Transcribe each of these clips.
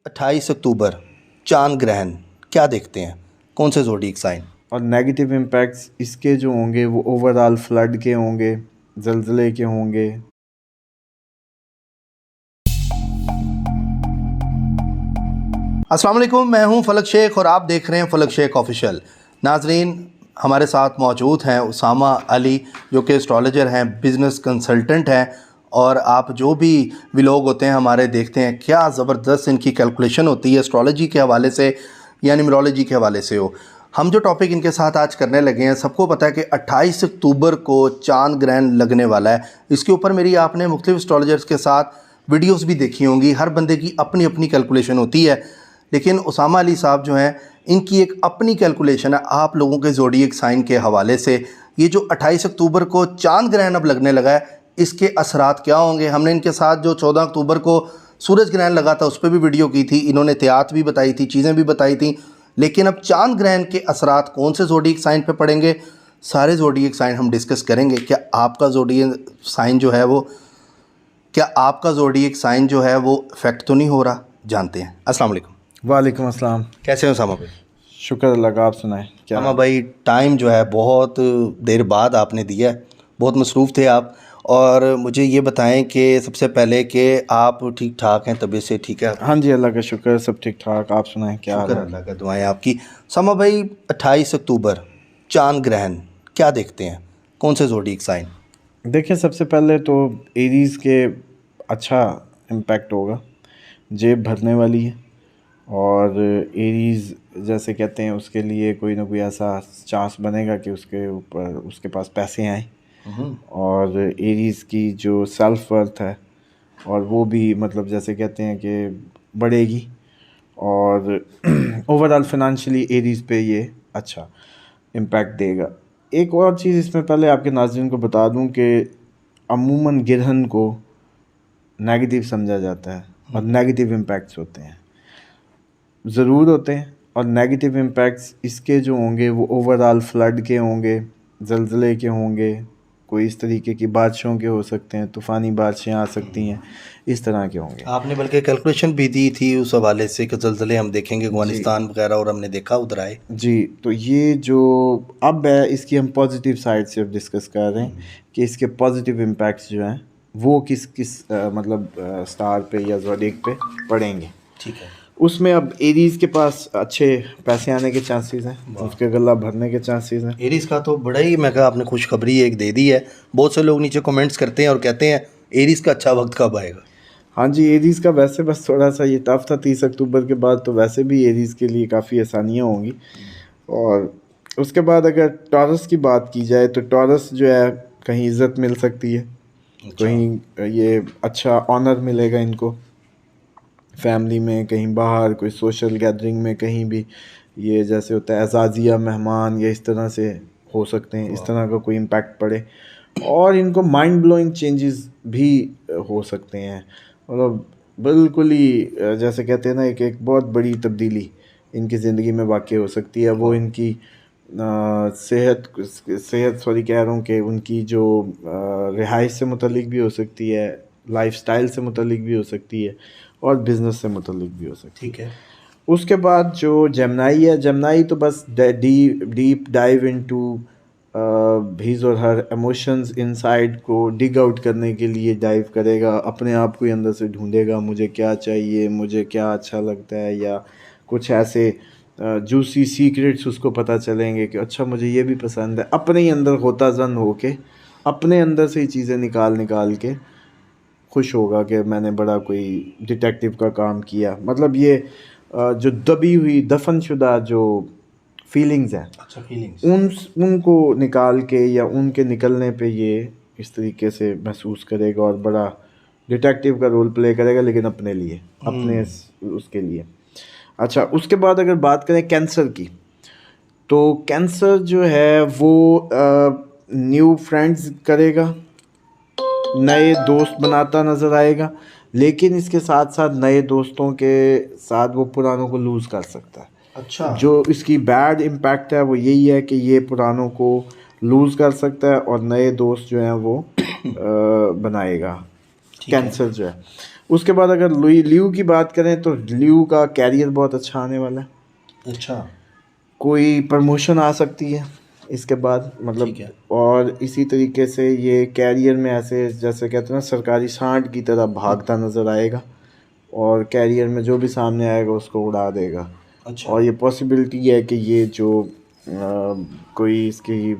28 अक्टूबर चांद ग्रहण क्या देखते हैं, कौन से ज़ोडिएक साइन? और नेगेटिव इम्पैक्ट्स इसके जो होंगे वो ओवरऑल फ्लड के होंगे, ज़लज़ले के होंगे। अस्सलाम वालेकुम, मैं हूं फलक शेख और आप देख रहे हैं फलक शेख ऑफिशियल। नाजरीन, हमारे साथ मौजूद हैं उसामा अली, जो कि एस्ट्रोलॉजर हैं, बिज़नेस कंसल्टेंट हैं, और आप जो भी व्लॉग होते हैं हमारे देखते हैं, क्या ज़बरदस्त इनकी कैलकुलेशन होती है एस्ट्रोलॉजी के हवाले से या न्यूमरोलॉजी के हवाले से हो। हम जो टॉपिक इनके साथ आज करने लगे हैं, सबको पता है कि 28 अक्टूबर को चांद ग्रहण लगने वाला है। इसके ऊपर मेरी आपने मुख्तलिफ एस्ट्रोलॉजर्स के साथ वीडियोस भी देखी होंगी। हर बंदे की अपनी अपनी कैलकुलेशन होती है, लेकिन उसामा अली साहब जो हैं, इनकी एक अपनी कैलकुलेशन है आप लोगों के ज़ोडिएक साइन के हवाले से। ये जो 28 अक्टूबर को चांद ग्रहण अब लगने लगा है, इसके असरात क्या होंगे। हमने इनके साथ जो 14 अक्टूबर को सूरज ग्रहण लगा था उस पर भी वीडियो की थी, इन्होंने एहतियात भी बताई थी, चीज़ें भी बताई थी। लेकिन अब चांद ग्रहण के असरात कौन से ज़ोडिएक साइन पे पड़ेंगे, सारे ज़ोडिएक साइन हम डिस्कस करेंगे। क्या आपका ज़ोडिएक साइन जो है वो इफेक्ट तो नहीं हो रहा, जानते हैं। अस्सलाम वालेकुम। वालेकुम अस्सलाम। कैसे हो उसामा भाई? शुक्र अल्लाह का, आप सुनाएं क्या? उसामा भाई, टाइम जो है बहुत देर बाद आपने दिया है, बहुत मसरूफ़ थे आप। और मुझे ये बताएं कि सबसे पहले कि आप ठीक ठाक हैं, तबीयत से ठीक है? हाँ जी, अल्लाह का शुक्र, सब ठीक ठाक। आप सुनाएं क्या हाल शुक्र है? अल्लाह का, दुआएं आपकी। उसामा भाई, 28 अक्टूबर चांद ग्रहण क्या देखते हैं, कौन से ज़ोडिएक साइन? देखिए, सबसे पहले तो एरीज़ के अच्छा इम्पैक्ट होगा, जेब भरने वाली है। और एरीज़ जैसे कहते हैं, उसके लिए कोई ना कोई ऐसा चांस बनेगा कि उसके ऊपर उसके पास पैसे आएँ। और एरीज़ की जो सेल्फ वर्थ है, और वो भी मतलब जैसे कहते हैं कि बढ़ेगी। और ओवरऑल फाइनेंशियली एरीज़ पे ये अच्छा इम्पैक्ट देगा। एक और चीज़ इसमें पहले आपके नाज़रीन को बता दूं कि अमूमन गिरहन को नेगेटिव समझा जाता है और नेगेटिव इम्पैक्ट्स होते हैं, ज़रूर होते हैं। और नेगेटिव इम्पैक्ट्स इसके जो होंगे वो ओवरऑल फ्लड के होंगे, ज़लज़ले के होंगे, कोई इस तरीके की बारिशों के हो सकते हैं, तूफ़ानी बारिशें आ सकती हैं, इस तरह के होंगे। आपने बल्कि कैलकुलेशन भी दी थी उस हवाले से कि ज़लज़ले हम देखेंगे अफ़गानिस्तान वगैरह, और हमने देखा उधर आए। जी, तो ये जो अब है, इसकी हम पॉजिटिव साइड से अब डिस्कस कर रहे हैं कि इसके पॉजिटिव इम्पैक्ट्स जो हैं वो किस किस मतलब स्टार पे या ज़ोडिएक पे पड़ेंगे। ठीक है। उसमें अब एरीज़ के पास अच्छे पैसे आने के चांसेस हैं, उसके गला भरने के चांसेस हैं। एरीज़ का तो बड़ा ही, मैं कहा आपने खुशखबरी एक दे दी है। बहुत से लोग नीचे कमेंट्स करते हैं और कहते हैं एरीज़ का अच्छा वक्त कब आएगा। हाँ जी, एरीज़ का वैसे बस थोड़ा सा ये टफ था। 30 अक्टूबर के बाद तो वैसे भी एरीज़ के लिए काफ़ी आसानियाँ होंगी। और उसके बाद अगर टॉरस की बात की जाए तो टॉरस जो है, कहीं इज़्ज़त मिल सकती है, कहीं ये अच्छा ऑनर मिलेगा इनको फैमिली में, कहीं बाहर कोई सोशल गैदरिंग में, कहीं भी ये जैसे होता है एजाज़िया मेहमान या इस तरह से हो सकते हैं, इस तरह का कोई इम्पैक्ट पड़े। और इनको माइंड ब्लोइंग चेंजेस भी हो सकते हैं, मतलब बिल्कुल ही जैसे कहते हैं ना, एक बहुत बड़ी तब्दीली इनकी ज़िंदगी में वाक़ई हो सकती है। वो इनकी सेहत सॉरी कह रहा हूँ कि उनकी जो रिहाइश से मुतल्लिक भी हो सकती है, लाइफस्टाइल से मुतल्लिक भी हो सकती है, और बिज़नेस से मुतल्लिक भी हो सकती है। ठीक है। उसके बाद जो जेमिनी है, जेमिनी तो बस डीप डाइव इनटू हिज और हर इमोशंस इनसाइड को डिग आउट करने के लिए डाइव करेगा, अपने आप को ही अंदर से ढूंढेगा, मुझे क्या चाहिए, मुझे क्या अच्छा लगता है, या कुछ ऐसे जूसी सीक्रेट्स उसको पता चलेंगे कि अच्छा मुझे ये भी पसंद है। अपने ही अंदर होता जन हो के, अपने अंदर से ही चीज़ें निकाल के खुश होगा कि मैंने बड़ा कोई डिटेक्टिव का काम किया। मतलब ये जो दबी हुई दफनशुदा जो फीलिंग्स हैं, अच्छा, फीलिंग्स उनको निकाल के या उनके निकलने पे ये इस तरीके से महसूस करेगा और बड़ा डिटेक्टिव का रोल प्ले करेगा, लेकिन अपने लिए, अपने उसके लिए। अच्छा, उसके बाद अगर बात करें कैंसर की, तो कैंसर जो है वो न्यू फ्रेंड्स करेगा, नए दोस्त बनाता नज़र आएगा, लेकिन इसके साथ साथ नए दोस्तों के साथ वो पुरानों को लूज़ कर सकता है। अच्छा, जो इसकी बैड इम्पैक्ट है वो यही है कि ये पुरानों को लूज़ कर सकता है और नए दोस्त जो हैं वो बनाएगा कैंसर जो है। उसके बाद अगर ल्यू की बात करें तो ल्यू का कैरियर बहुत अच्छा आने वाला है। अच्छा, कोई प्रमोशन आ सकती है इसके बाद, मतलब। ठीक है। और इसी तरीके से ये कैरियर में ऐसे जैसे कहते हैं ना सरकारी सांड की तरह भागता नज़र आएगा, और कैरियर में जो भी सामने आएगा उसको उड़ा देगा। अच्छा, और ये पॉसिबिलिटी है कि ये जो कोई इसकी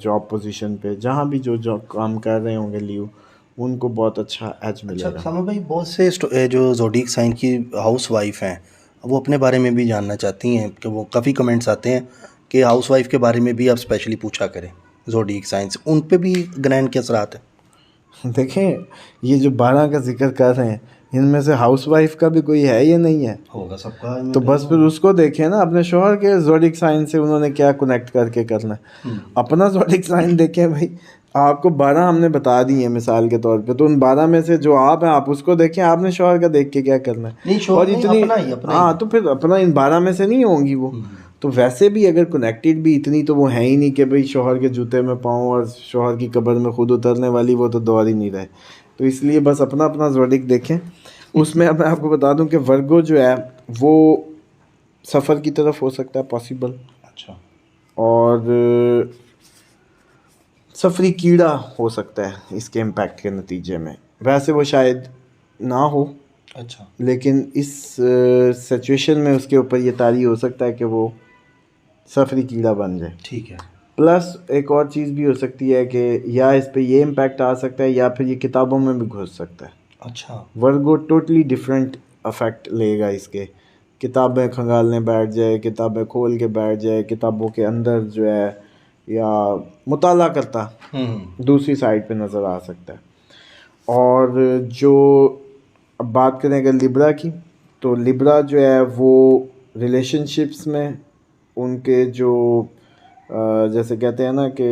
जॉब पोजीशन पे जहाँ भी जो जॉब काम कर रहे होंगे ल्यू, उनको बहुत अच्छा एज अच्छा मिलेगा। सामा भाई, बहुत से जो ज़ोडिएक साइन की हाउस वाइफ हैं, वो अपने बारे में भी जानना चाहती हैं कि वो काफ़ी कमेंट्स आते हैं कि हाउस वाइफ के बारे में भी आप स्पेशली पूछा करें ज़ोडिएक साइन से, उन पे भी ग्रहण के असरात हैं। देखें, ये जो 12 का जिक्र कर रहे हैं, इनमें से हाउसवाइफ का भी कोई है या नहीं है? होगा सबका इनमें तो कहीं बस फिर होगा। उसको देखें ना, अपने शोहर के ज़ोडिएक साइन से उन्होंने क्या कनेक्ट करके करना है। अपना ज़ोडिएक साइन देखें भाई। आपको 12 हमने बता दी है मिसाल के तौर पे, तो उन 12 में से जो आप हैं आप उसको देखें, आपने शोहर का देख के क्या करना है। नहीं, शोहर और नहीं, इतनी, अपना ही, अपना ही। हाँ, तो फिर अपना इन 12 में से नहीं होंगी वो। तो वैसे भी अगर कनेक्टेड भी इतनी तो वो है ही नहीं कि भाई शोहर के जूते में पाऊँ और शोहर की कब्र में खुद उतरने वाली वो तो दौर ही नहीं रहे। तो इसलिए बस अपना अपना ज़ोडिएक देखें। उसमें अब मैं आपको बता दूं कि वर्गो जो है वो सफ़र की तरफ हो सकता है पॉसिबल, अच्छा, और सफरी कीड़ा हो सकता है इसके इम्पैक्ट के नतीजे में। वैसे वो शायद ना हो, अच्छा, लेकिन इस सिचुएशन में उसके ऊपर ये तारी हो सकता है कि वो सफरी कीड़ा बन जाए। ठीक है। प्लस एक और चीज़ भी हो सकती है कि या इस पे ये इम्पैक्ट आ सकता है या फिर ये किताबों में भी घुस सकता है। अच्छा, वर्गो टोटली डिफरेंट अफेक्ट लेगा इसके। किताबें खंगालने बैठ जाए, किताबें खोल के बैठ जाए, किताबों के अंदर जो है, या मुताला करता दूसरी साइड पे नज़र आ सकता है। और जो अब बात करें अगर लिब्रा की, तो लिब्रा जो है वो रिलेशनशिप्स में उनके जो जैसे कहते हैं ना कि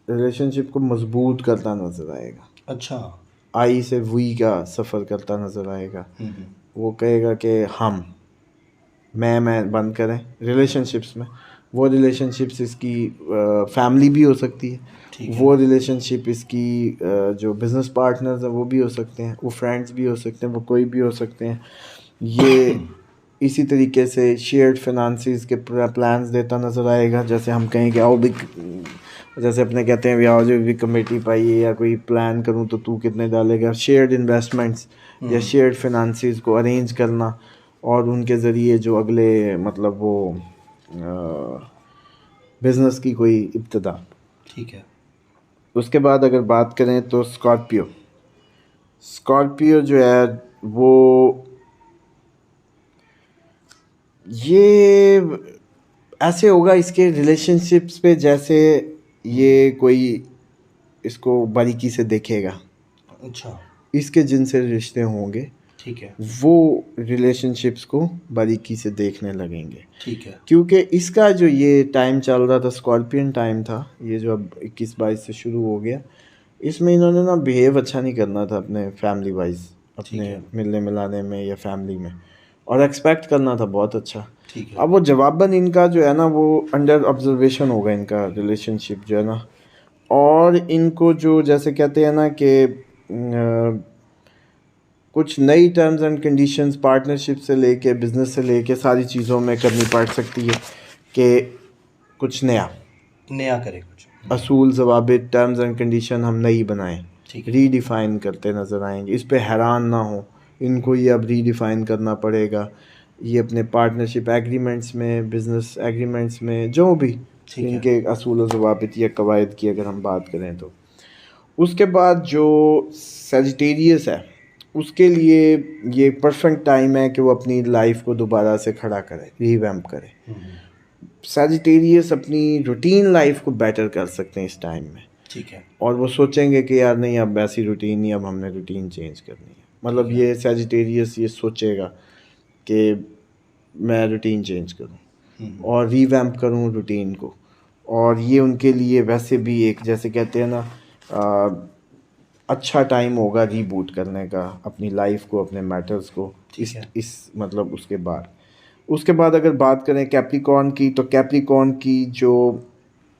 रिलेशनशिप को मजबूत करता नज़र आएगा। अच्छा, आई से वी का सफ़र करता नज़र आएगा। वो कहेगा कि हम मैं बंद करें रिलेशनशिप्स में। वो रिलेशनशिप्स इसकी फैमिली भी हो सकती है, ठीक है। वो रिलेशनशिप इसकी जो बिज़नेस पार्टनर्स हैं वो भी हो सकते हैं, वो फ्रेंड्स भी हो सकते हैं, वो कोई भी हो सकते हैं। ये इसी तरीके से शेयर्ड फाइनेंसेस के प्लान्स देता नज़र आएगा। जैसे हम कहें कि आओ भी, जैसे अपने कहते हैं आओ जो भी कमेटी पाई है या कोई प्लान करूं तो तू कितने डालेगा। शेयर्ड इन्वेस्टमेंट्स या शेयर्ड फाइनेंसेस को अरेंज करना, और उनके ज़रिए जो अगले मतलब वो बिज़नेस की कोई इब्तिदा। ठीक है। उसके बाद अगर बात करें तो स्कॉर्पियो जो है वो ये ऐसे होगा इसके रिलेशनशिप्स पे जैसे ये कोई इसको बारीकी से देखेगा। अच्छा, इसके जिनसे रिश्ते होंगे ठीक है। वो रिलेशनशिप्स को बारीकी से देखने लगेंगे, ठीक है। क्योंकि इसका जो ये टाइम चल रहा था स्कॉर्पियन टाइम था, ये जो अब 21-22 से शुरू हो गया, इसमें इन्होंने ना बिहेव अच्छा नहीं करना था अपने फैमिली वाइज, अपने मिलने मिलाने में या फैमिली में, और एक्सपेक्ट करना था बहुत अच्छा। ठीक है। अब वो जवाबन इनका जो है ना वो अंडर ऑब्जर्वेशन होगा इनका रिलेशनशिप जो है ना, और इनको जो जैसे कहते हैं ना कि कुछ नई टर्म्स एंड कंडीशंस पार्टनरशिप से लेके बिज़नेस से लेके सारी चीज़ों में करनी पड़ सकती है कि कुछ नया करे कुछ। असूल ज़वाबित टर्म्स एंड कंडीशन हम नई बनाएं, ठीक है। रीडिफ़ाइन करते नज़र आएंगे। इस पे हैरान ना हो, इनको ये अब रीडिफ़ाइन करना पड़ेगा। ये अपने पार्टनरशिप एग्रीमेंट्स में, बिज़नेस एग्रीमेंट्स में, जो भी इनके असूल व ज़वाबित या कवायद की अगर हम बात करें तो। उसके बाद जो सजिटेरियस है उसके लिए ये परफेक्ट टाइम है कि वो अपनी लाइफ को दोबारा से खड़ा करे, रीवैम्प करे। सजिटेरियस अपनी रूटीन लाइफ को बेटर कर सकते हैं इस टाइम में। ठीक है। और वो सोचेंगे कि यार नहीं अब ऐसी रूटीन नहीं, अब हमने रूटीन चेंज करनी है। मतलब ये सजिटेरियस ये सोचेगा कि मैं रूटीन चेंज करूं और रीवैम्प करूं रूटीन को। और ये उनके लिए वैसे भी एक जैसे कहते हैं ना अच्छा टाइम होगा रीबूट करने का अपनी लाइफ को, अपने मैटर्स को। इस मतलब उसके बाद अगर बात करें कैप्रिकॉर्न की, तो कैप्रिकॉर्न की जो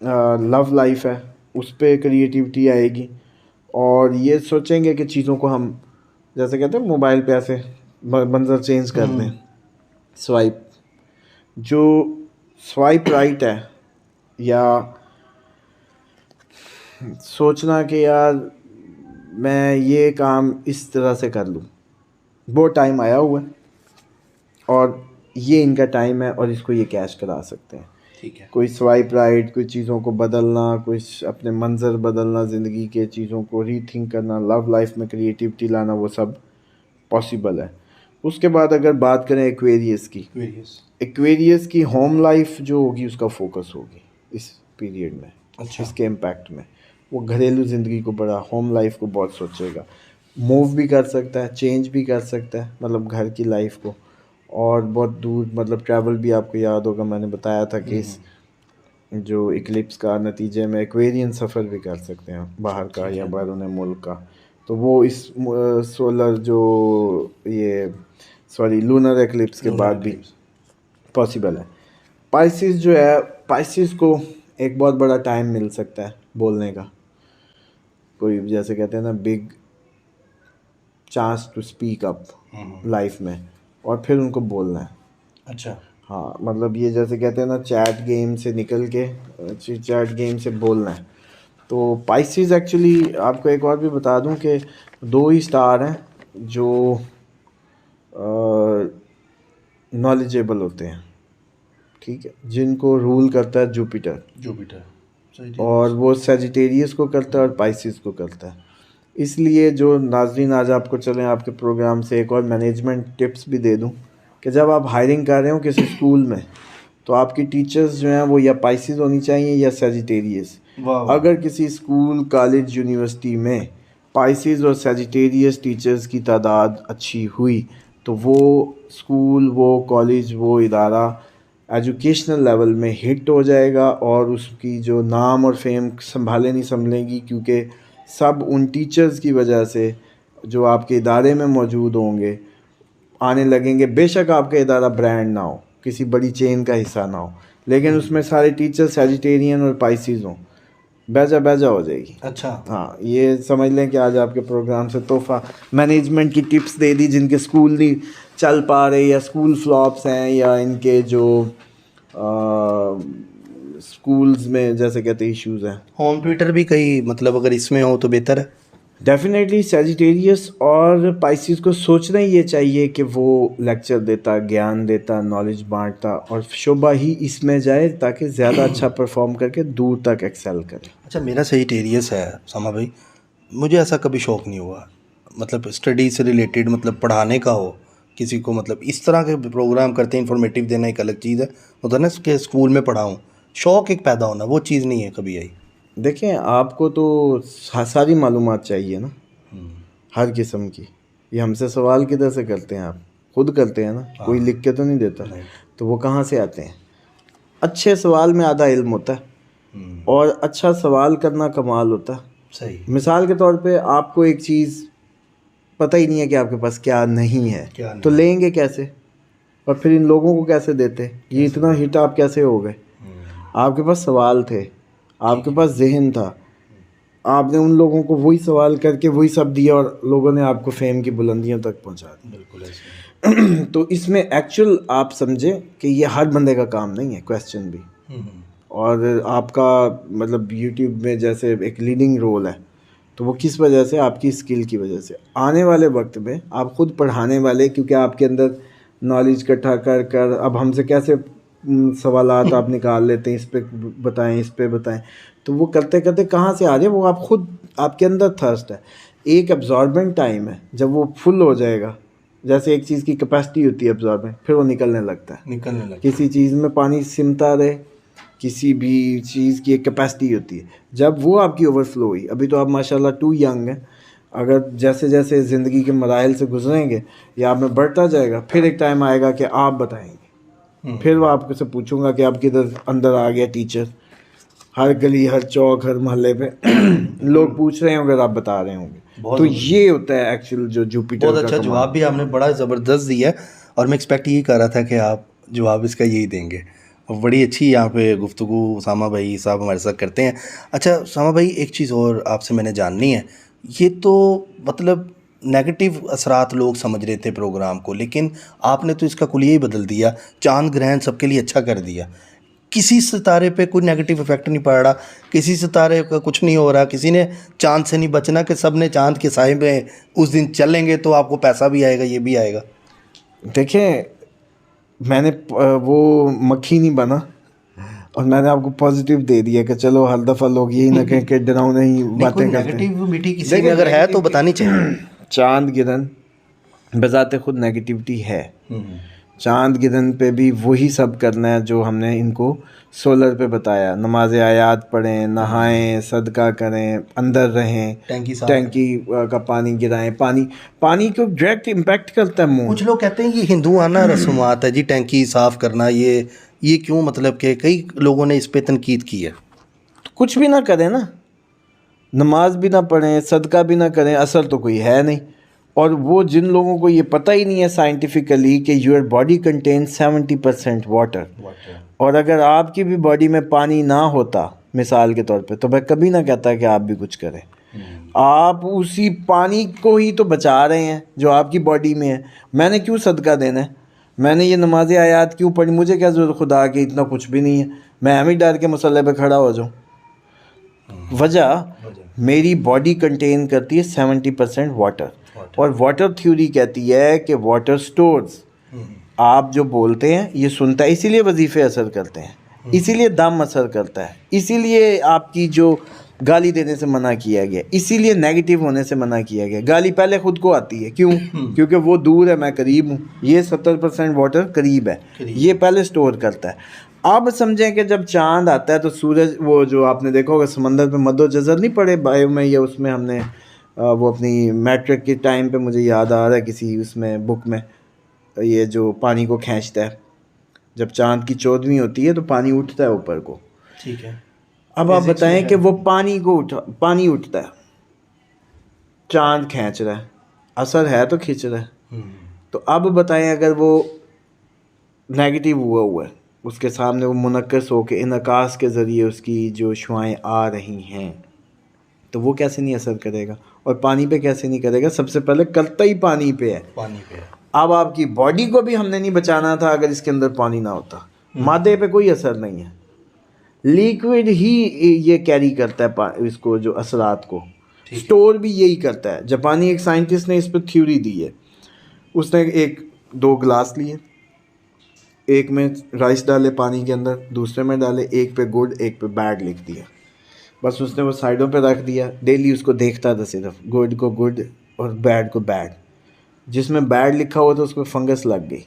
लव लाइफ है उस पे क्रिएटिविटी आएगी, और ये सोचेंगे कि चीज़ों को हम जैसे कहते हैं मोबाइल पे ऐसे मंजर चेंज कर दें, स्वाइप, जो स्वाइप राइट है या सोचना कि यार मैं ये काम इस तरह से कर लूँ, वो टाइम आया हुआ है और ये इनका टाइम है और इसको ये कैश करा सकते हैं। ठीक है। कोई स्वाइप राइट, कोई चीज़ों को बदलना, कोई अपने मंजर बदलना, ज़िंदगी के चीज़ों को रीथिंक करना, लव लाइफ में क्रिएटिविटी लाना, वो सब पॉसिबल है। उसके बाद अगर बात करें एक्वेरियस की, एक्वेरियस की होम लाइफ जो होगी उसका फोकस होगी इस पीरियड में। अच्छा। इसके इम्पैक्ट में वो घरेलू ज़िंदगी को बड़ा, होम लाइफ को बहुत सोचेगा, मूव भी कर सकता है, चेंज भी कर सकता है, मतलब घर की लाइफ को, और बहुत दूर मतलब ट्रैवल भी। आपको याद होगा मैंने बताया था कि इस जो इक्लिप्स का नतीजे में एक्वेरियन सफ़र भी कर सकते हैं बाहर का या बैरून मुल्क का। तो वो इस सोलर जो ये लूनर एक्लिप्स के बाद भी पॉसिबल है। पाइसिस जो है, पाइसिस को एक बहुत बड़ा टाइम मिल सकता है बोलने का, कोई जैसे कहते हैं ना big chance to speak up life में, और फिर उनको बोलना है। अच्छा। हाँ, मतलब ये जैसे कहते हैं ना चैट गेम से निकल के चैट गेम से बोलना है। तो पाइसिस एक्चुअली आपको एक और भी बता दूं कि 2 ही स्टार हैं जो नॉलेजेबल होते हैं, ठीक है, जिनको रूल करता है जुपिटर, और वो सेजिटेरियस को करता है और पाइसिस को करता है। इसलिए जो नाज़रीन, आज आपको चलें आपके प्रोग्राम से एक और मैनेजमेंट टिप्स भी दे दूं कि जब आप हायरिंग कर रहे हो किसी स्कूल में, तो आपकी टीचर्स जो हैं वो या पाइसिस होनी चाहिए या सेजिटेरियस। अगर किसी स्कूल, कॉलेज, यूनिवर्सिटी में पाइसिस और सेजिटेरियस टीचर्स की तादाद अच्छी हुई तो वो स्कूल, वो कॉलेज, वो इदारा एजुकेशनल लेवल में हिट हो जाएगा और उसकी जो नाम और फेम संभाले नहीं संभलेगी, क्योंकि सब उन टीचर्स की वजह से जो आपके इदारे में मौजूद होंगे आने लगेंगे। बेशक आपका इदारा ब्रांड ना हो, किसी बड़ी चेन का हिस्सा ना हो, लेकिन उसमें सारे टीचर सेजिटेरियन और पाइसिस हों, बेजा बेजा हो जाएगी। अच्छा। हाँ, ये समझ लें कि आज आपके प्रोग्राम से तोहफा मैनेजमेंट की टिप्स दे दी, जिनके स्कूल नहीं चल पा रहे या स्कूल फ्लॉप्स हैं या इनके जो स्कूल्स में जैसे कहते हैं इश्यूज़ हैं। होम ट्यूटर भी कई मतलब अगर इसमें हो तो बेहतर है। डेफिनेटली सेजिटेरियस और पाइसिस को सोचना ही ये चाहिए कि वो लेक्चर देता, ज्ञान देता, नॉलेज बांटता, और शोभा ही इसमें जाए ताकि ज़्यादा अच्छा परफॉर्म करके दूर तक एक्सेल करे। अच्छा, मेरा सेजिटेरियस है सामा भाई, मुझे ऐसा कभी शौक़ नहीं हुआ, मतलब स्टडी से रिलेटेड, मतलब पढ़ाने का हो किसी को, मतलब इस तरह के प्रोग्राम करते हैं, इन्फॉर्मेटिव देना एक अलग चीज़ है, होता ना कि स्कूल में पढ़ाऊँ, शौक़ एक पैदा होना, वो चीज़ नहीं है कभी आई। देखें, आपको तो सारी मालूमात चाहिए ना, हर किस्म की। ये हमसे सवाल किधर से करते हैं? आप खुद करते हैं ना, कोई लिख के तो नहीं देता। तो वो कहाँ से आते हैं? अच्छे सवाल में आधा इल्म होता है और अच्छा सवाल करना कमाल होता है। सही। मिसाल के तौर पे आपको एक चीज़ पता ही नहीं है कि आपके पास क्या नहीं है, तो लेंगे कैसे और फिर इन लोगों को कैसे देते? ये इतना हिट आप कैसे हो गए? आपके पास सवाल थे, आपके पास जहन था, आपने उन लोगों को वही सवाल करके वही सब दिया और लोगों ने आपको फेम की बुलंदियों तक पहुंचा दिया। बिल्कुल ऐसे। तो इसमें एक्चुअल आप समझे कि ये हर बंदे का काम नहीं है क्वेश्चन भी, और आपका मतलब यूट्यूब में जैसे एक लीडिंग रोल है, तो वो किस वजह से? आपकी स्किल की वजह से। आने वाले वक्त में आप खुद पढ़ाने वाले, क्योंकि आपके अंदर नॉलेज इकट्ठा कर कर अब हमसे कैसे सवालात आप निकाल लेते हैं, इस पे बताएं, इस पे बताएं, तो वो करते करते कहाँ से आ जाए? वो आप खुद, आपके अंदर थर्स्ट है। एक एब्जॉर्बेंट टाइम है, जब वो फुल हो जाएगा, जैसे एक चीज़ की कैपेसिटी होती है एब्जॉर्बेंट, फिर वो निकलने लगता है। किसी चीज़ में पानी सिमटा रहे, किसी भी चीज़ की एक कैपेसिटी होती है, जब वो आपकी ओवरफ्लो हुई, अभी तो आप माशाल्लाह टू यंग हैं, अगर जैसे जैसे ज़िंदगी के मराइल से गुजरेंगे या आप में बढ़ता जाएगा, फिर एक टाइम आएगा कि आप बताएंगे, फिर वो आपको से पूछूंगा कि आप किधर अंदर आ गया टीचर। हर गली, हर चौक, हर मोहल्ले पे लोग पूछ रहे होंगे, आप बता रहे होंगे। तो ये होता है एक्चुअल जो जुपिटर का। बहुत अच्छा जवाब भी आपने बड़ा ज़बरदस्त दिया, और मैं एक्सपेक्ट यही कर रहा था कि आप जवाब इसका यही देंगे, और बड़ी अच्छी यहाँ पे गुफ्तगू सामा भाई साहब हमारे साथ करते हैं। अच्छा सामा भाई, एक चीज़ और आपसे मैंने जाननी है, ये तो मतलब नेगेटिव असरात लोग समझ रहे थे प्रोग्राम को, लेकिन आपने तो इसका कुलिया ही बदल दिया, चांद ग्रहण सबके लिए अच्छा कर दिया। किसी सितारे पे कोई नेगेटिव इफेक्ट नहीं पड़ रहा, किसी सितारे का कुछ नहीं हो रहा, किसी ने चांद से नहीं बचना कि सब ने चांद के साए में उस दिन चलेंगे तो आपको पैसा भी आएगा, ये भी आएगा। देखें, मैंने वो मक्खी नहीं बना और मैंने आपको पॉजिटिव दे दिया कि चलो हर दफ़ा लोग यही ना कहें कि डरावने ही बातें करते हैं। नेगेटिविटी किसी में अगर है तो बतानी चाहिए। चांद गिरन बजाते खुद नेगेटिविटी है। चांद गिरन पे भी वही सब करना है जो हमने इनको सोलर पे बताया। नमाज आयात पढ़ें, नहाएं, सदका करें, अंदर रहें, टैंकी का पानी गिराएं। पानी को डायरेक्ट इम्पैक्ट करता है मुंह। कुछ लोग कहते हैं ये हिंदुआना रस्मात है जी, टैंकी साफ करना, ये क्यों, मतलब कि कई लोगों ने इस पे तनकीद की है। तो कुछ भी ना करें ना, नमाज भी ना पढ़ें, सदका भी ना करें, असर तो कोई है नहीं। और वो जिन लोगों को ये पता ही नहीं है साइंटिफिकली कि योर बॉडी कंटेन 70% वाटर, और अगर आपकी भी बॉडी में पानी ना होता मिसाल के तौर पे, तो मैं कभी ना कहता कि आप भी कुछ करें। आप उसी पानी को ही तो बचा रहे हैं जो आपकी बॉडी में है। मैंने क्यों सदका देना है, मैंने ये नमाज आयात क्यों पढ़ी, मुझे क्या ज़रूरत खुदा कि इतना कुछ भी नहीं है, मैं हम ही डर के मसल्ले पे खड़ा हो जाऊँ। वजह मेरी बॉडी कंटेन करती है 70% वाटर, और वाटर थ्योरी कहती है कि वाटर स्टोर्स। आप जो बोलते हैं ये सुनता है, इसीलिए वजीफ़े असर करते हैं, इसीलिए दम असर करता है, इसीलिए आपकी जो गाली देने से मना किया गया, इसीलिए नेगेटिव होने से मना किया गया। गाली पहले खुद को आती है, क्यों? क्योंकि वो दूर है, मैं करीब हूँ। ये 70% वाटर करीब है, ये पहले स्टोर करता है। अब समझें कि जब चांद आता है तो सूरज, वो जो आपने देखा होगा समंदर पे मद्दो जज़र नहीं पड़े बायो में, या उसमें हमने वो अपनी मैट्रिक के टाइम पे, मुझे याद आ रहा है किसी उसमें बुक में, ये जो पानी को खींचता है, जब चांद की 14वीं होती है तो पानी उठता है ऊपर को। ठीक है। अब आप बताएं कि वो पानी उठता है, चांद खींच रहा है, असर है तो खींच रहा है। तो अब बताएं अगर वो नेगेटिव हुआ है, उसके सामने वो मुनक्कस होकर इनकास के ज़रिए उसकी जो शुआएं आ रही हैं, तो वो कैसे नहीं असर करेगा, और पानी पे कैसे नहीं करेगा? सबसे पहले करता ही पानी पे है। अब आपकी बॉडी को भी हमने नहीं बचाना था अगर इसके अंदर पानी ना होता। मादे पे कोई असर नहीं है, लिक्विड ही ये कैरी करता है इसको, जो असरात को स्टोर भी यही करता है। जापानी एक साइंटिस्ट ने इस पर थ्योरी दी है। उसने 2 गिलास लिए, एक में राइस डाले पानी के अंदर, दूसरे में डाले, एक पे गुड एक पे बैड लिख दिया। बस उसने वो साइडों पे रख दिया, डेली उसको देखता था सिर्फ, गुड को गुड और बैड को बैड। जिसमें बैड लिखा हुआ था उसमें फंगस लग गई,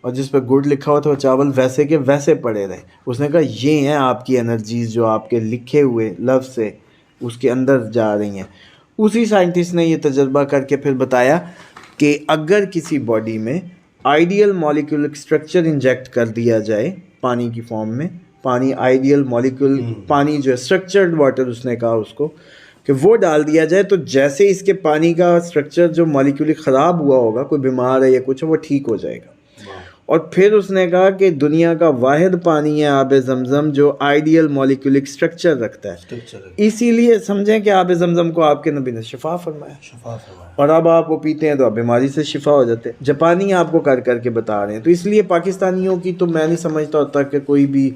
और जिस पे गुड लिखा हुआ था वो चावल वैसे के वैसे पड़े रहे। उसने कहा ये हैं आपकी एनर्जीज़ जो आपके लिखे हुए लफ्ज़ से उसके अंदर जा रही हैं। उसी साइंटिस्ट ने ये तजर्बा करके फिर बताया कि अगर किसी बॉडी में आइडियल मॉलिक्यूल स्ट्रक्चर इंजेक्ट कर दिया जाए पानी की फॉर्म में, पानी आइडियल मॉलिक्यूल, पानी जो है स्ट्रक्चर्ड वाटर उसने कहा उसको, कि वो डाल दिया जाए, तो जैसे इसके पानी का स्ट्रक्चर जो मॉलिक्यूल ख़राब हुआ होगा, कोई बीमार है या कुछ है, वो ठीक हो जाएगा। और फिर उसने कहा कि दुनिया का वाहिद पानी है आब ज़मज़म जो आइडियल मॉलिक्यूलिक स्ट्रक्चर रखता है। इसीलिए समझें कि आब ज़मज़म को आपके नबी ने शिफा फरमाया, और अब आप वो पीते हैं तो आप बीमारी से शिफा हो जाते हैं। जापानी आपको कर करके बता रहे हैं। तो इसलिए पाकिस्तानियों की तो मैं नहीं समझता होता कि कोई भी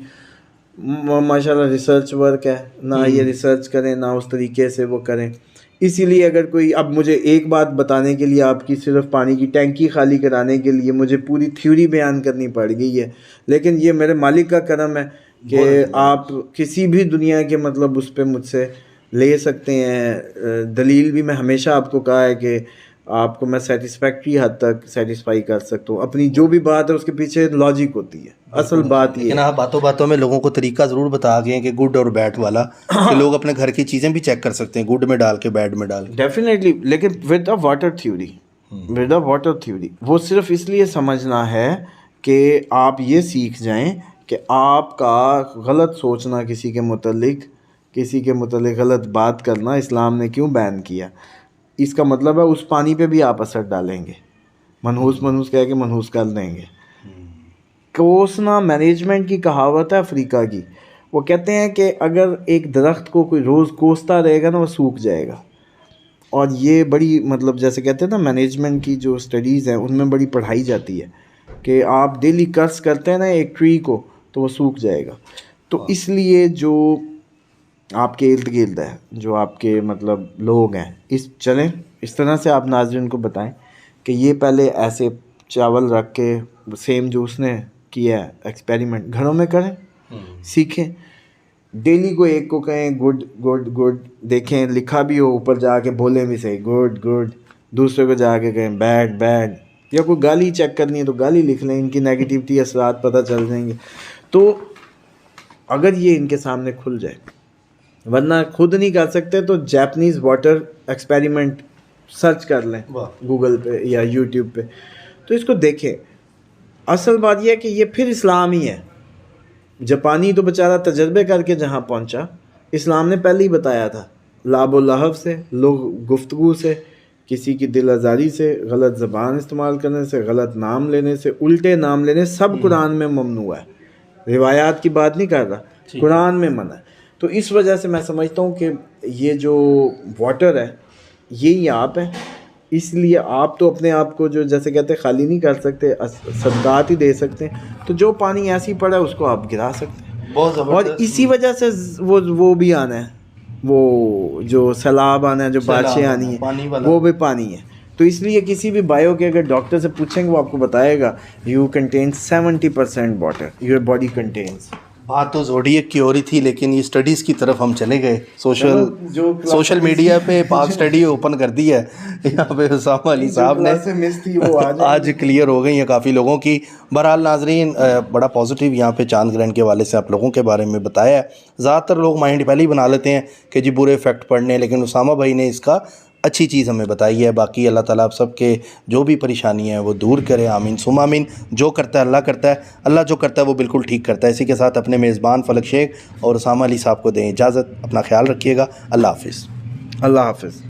माशाल्लाह रिसर्च वर्क है, ना ये रिसर्च करें ना उस तरीके से वो करें। इसीलिए अगर कोई, अब मुझे एक बात बताने के लिए, आपकी सिर्फ पानी की टैंकी खाली कराने के लिए मुझे पूरी थ्योरी बयान करनी पड़ गई है, लेकिन ये मेरे मालिक का करम है कि आप किसी भी दुनिया के मतलब उस पर मुझसे ले सकते हैं। दलील भी मैं हमेशा आपको कहा है कि आपको मैं सेटिस्फैक्ट्री हद तक सेटिस्फाई कर सकता हूँ। अपनी जो भी बात है उसके पीछे लॉजिक होती है, असल बात ये। लेकिन आप बातों बातों में लोगों को तरीका ज़रूर बता गए हैं कि गुड और बैड वाला, कि लोग अपने घर की चीज़ें भी चेक कर सकते हैं, गुड में डाल के बैड में डाल के। डेफिनेटली, लेकिन विद द वाटर थ्योरी, वो सिर्फ इसलिए समझना है कि आप ये सीख जाएं कि आपका गलत सोचना किसी के मुतल्लिक गलत बात करना इस्लाम ने क्यों बैन किया। इसका मतलब है उस पानी पे भी आप असर डालेंगे, मनहूस कह के मनहूस कर देंगे। कोसना मैनेजमेंट की कहावत है अफ्रीका की, वो कहते हैं कि अगर एक दरख्त को कोई रोज़ कोसता रहेगा ना, वो सूख जाएगा, और ये बड़ी मतलब जैसे कहते हैं ना मैनेजमेंट की जो स्टडीज़ हैं उनमें बड़ी पढ़ाई जाती है कि आप डेली कर्स करते हैं ना एक ट्री को तो वो सूख जाएगा। तो इसलिए जो आपके इर्द गिर्द है, जो आपके मतलब लोग हैं, इस तरह से आप नाज़रीन को बताएं कि ये पहले ऐसे चावल रख के सेम जो उसने किया है एक्सपेरिमेंट घरों में करें, सीखें। डेली को एक को कहें गुड गुड गुड, देखें लिखा भी हो ऊपर जाके बोले भी सही गुड गुड, दूसरे को जाके कहें बैड बैड, या कोई गाली चेक करनी है तो गाली लिख लें, इनकी नेगेटिविटी असरात पता चल जाएंगे। तो अगर ये इनके सामने खुल जाए, वरना खुद नहीं कर सकते तो जापानीज़ वाटर एक्सपेरिमेंट सर्च कर लें गूगल पे या यूट्यूब पे, तो इसको देखें। असल बात यह है कि ये फिर इस्लाम ही है। जापानी तो बेचारा तजर्बे करके जहाँ पहुँचा, इस्लाम ने पहले ही बताया था लाब और लहव से, लोग गुफ्तगू से, किसी की दिल आज़ारी से, गलत ज़बान इस्तेमाल करने से, गलत नाम लेने से, उल्टे नाम लेने, सब कुरान में ममनू है। रिवायात की बात नहीं कर रहा, कुरान में मना है। तो इस वजह से मैं समझता हूँ कि ये जो वाटर है यही आप है, इसलिए आप तो अपने आप को जो जैसे कहते हैं खाली नहीं कर सकते, सदकात ही दे सकते हैं। तो जो पानी ऐसे ही पड़ा है उसको आप गिरा सकते हैं। और इसी वजह से वो भी आना है, वो जो सैलाब आना है, जो बारिशें आनी है, वो भी पानी है। तो इसलिए किसी भी बायो के अगर डॉक्टर से पूछेंगे वो आपको बताएगा you contain 70% water, your body contains. बात तो ज़ोडिएक की हो रही थी, लेकिन ये स्टडीज़ की तरफ हम चले गए। सोशल मीडिया पे पाक स्टडी ओपन कर दी है यहाँ पे उसामा अली साहब ने, वो आज क्लियर हो गई है काफ़ी लोगों की। बहरहाल नाजरीन, बड़ा पॉजिटिव यहाँ पे चांद ग्रहण के हवाले से आप लोगों के बारे में बताया है। ज़्यादातर लोग माइंड पहले ही बना लेते हैं कि जी बुरे इफ़ेक्ट पड़ने, लेकिन उसामा भाई ने इसका अच्छी चीज़ हमें बताई है। बाकी अल्लाह ताला आप सबके जो भी परेशानी है वो दूर करे, आमीन सुम आमीन। जो करता है अल्लाह करता है, अल्लाह जो करता है वो बिल्कुल ठीक करता है। इसी के साथ अपने मेज़बान फलक शेख और उसामा अली साहब को दें इजाज़त। अपना ख्याल रखिएगा। अल्लाह हाफ़िज़। अल्लाह हाफ़िज़।